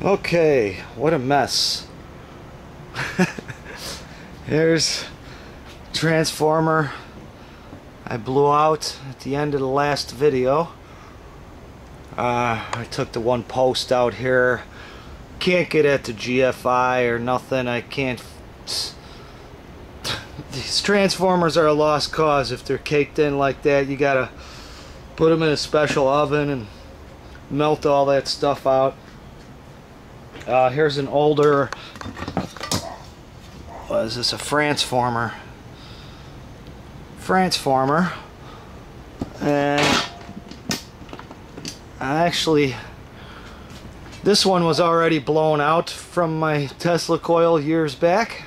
Okay, what a mess. Here's transformer I blew out at the end of the last video. I took the one post out here. Can't get at the GFI or nothing. I can't. These transformers are a lost cause if they're caked in like that. You gotta put them in a special oven and melt all that stuff out. Here's an older, what is this, a transformer, and actually this one was already blown out from my Tesla coil years back,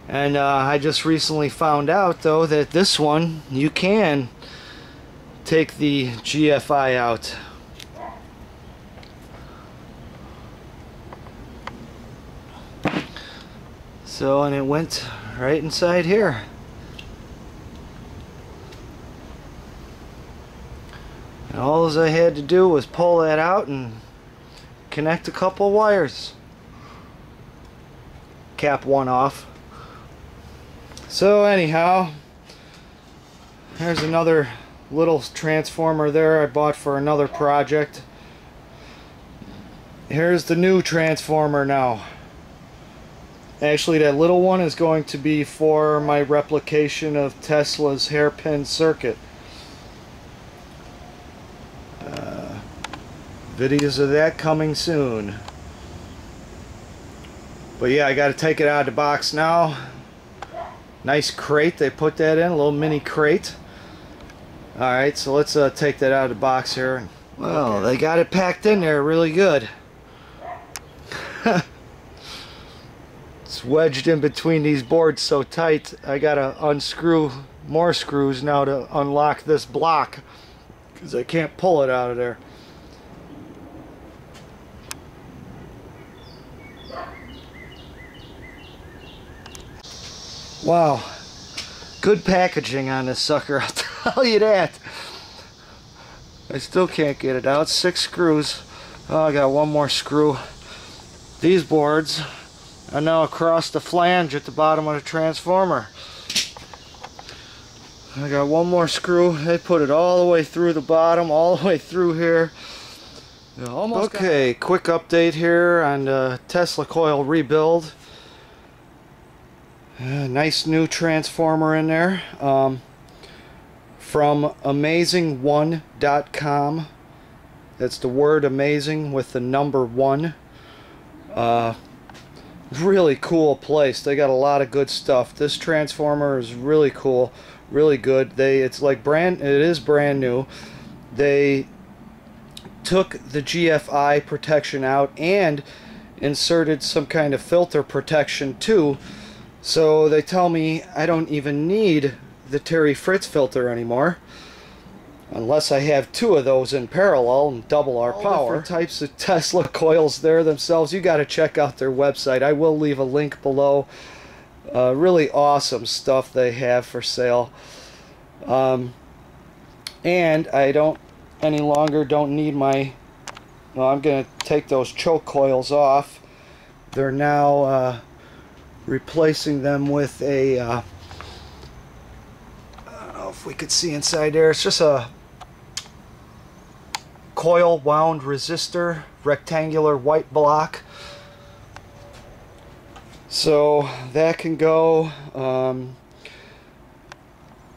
and I just recently found out though that this one you can take the GFI out. So, and it went right inside here. And all I had to do was pull that out and connect a couple wires. Cap one off. So anyhow, there's another little transformer there I bought for another project. Here's the new transformer now. Actually, that little one is going to be for my replication of Tesla's hairpin circuit. Videos of that coming soon. But yeah, I got to take it out of the box now. Nice crate they put that in, a little mini crate. Alright, so let's take that out of the box here. Well, they got it packed in there really good. It's wedged in between these boards so tight I gotta unscrew more screws now to unlock this block because I can't pull it out of there. Wow, good packaging on this sucker, I'll tell you that. I still can't get it out. 6 screws. Oh, I got one more screw. These boards are now across the flange at the bottom of the transformer. I got one more screw. They put it all the way through the bottom, all the way through here. Almost okay, quick update here on the Tesla coil rebuild. Nice new transformer in there. From amazing1.com. That's the word amazing with the number 1. Really cool place. They got a lot of good stuff. This transformer is really cool, really good. It's like it is brand new. They took the GFI protection out and inserted some kind of filter protection too. So they tell me I don't even need the Terry Fritz filter anymore, unless I have 2 of those in parallel and double our power. Different types of Tesla coils there themselves. You got to check out their website. I will leave a link below. Really awesome stuff they have for sale. And I don't any longer don't need my. Well, I'm going to take those choke coils off. They're now replacing them with a. I don't know if we could see inside there. It's just a coil wound resistor, rectangular white block. So that can go.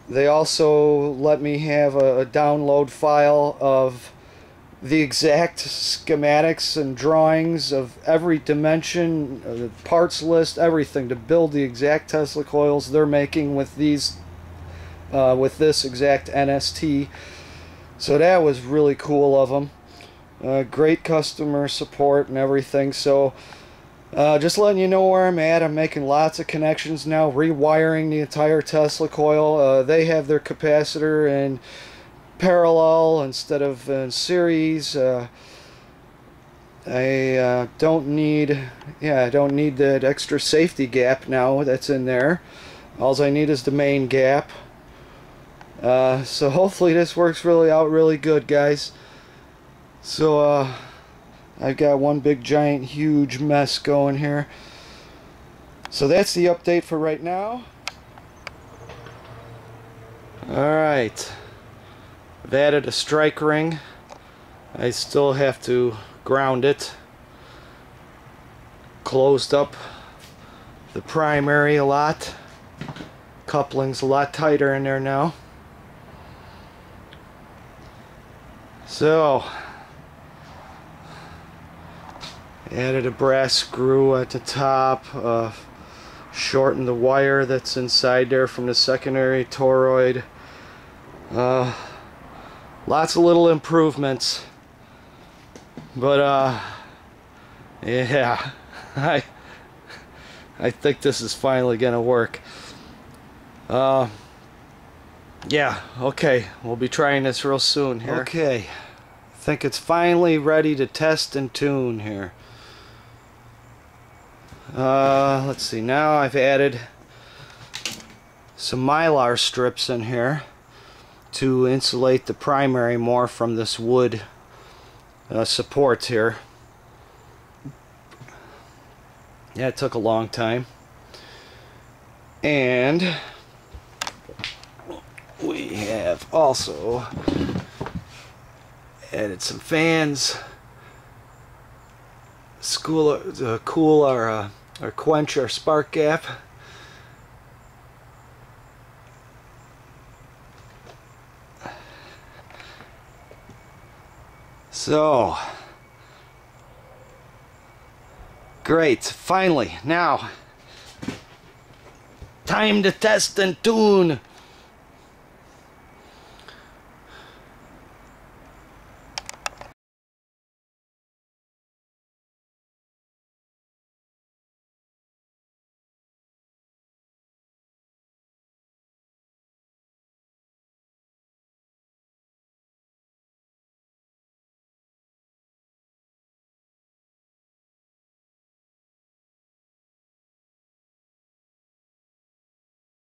They also let me have a download file of the exact schematics and drawings of every dimension, the parts list, everything to build the exact Tesla coils they're making with these. With this exact NST. So that was really cool of them. Great customer support and everything. So just letting you know where I'm at. I'm making lots of connections now, rewiring the entire Tesla coil. They have their capacitor in parallel instead of in series. I don't need that extra safety gap now that's in there. All I need is the main gap. So hopefully this works really good, guys. So I've got one big giant huge mess going here. So that's the update for right now. Alright, I've added a strike ring. I still have to ground it. Closed up the primary a lot. Coupling's a lot tighter in there now. So, added a brass screw at the top. Shortened the wire that's inside there from the secondary toroid. Lots of little improvements, but yeah, I think this is finally gonna work. Yeah, okay, we'll be trying this real soon here. Okay, I think it's finally ready to test and tune here. Let's see, now I've added some mylar strips in here to insulate the primary more from this wood supports here. Yeah, it took a long time. And we have also added some fans to cool our quench our spark gap. So great, finally, now time to test and tune.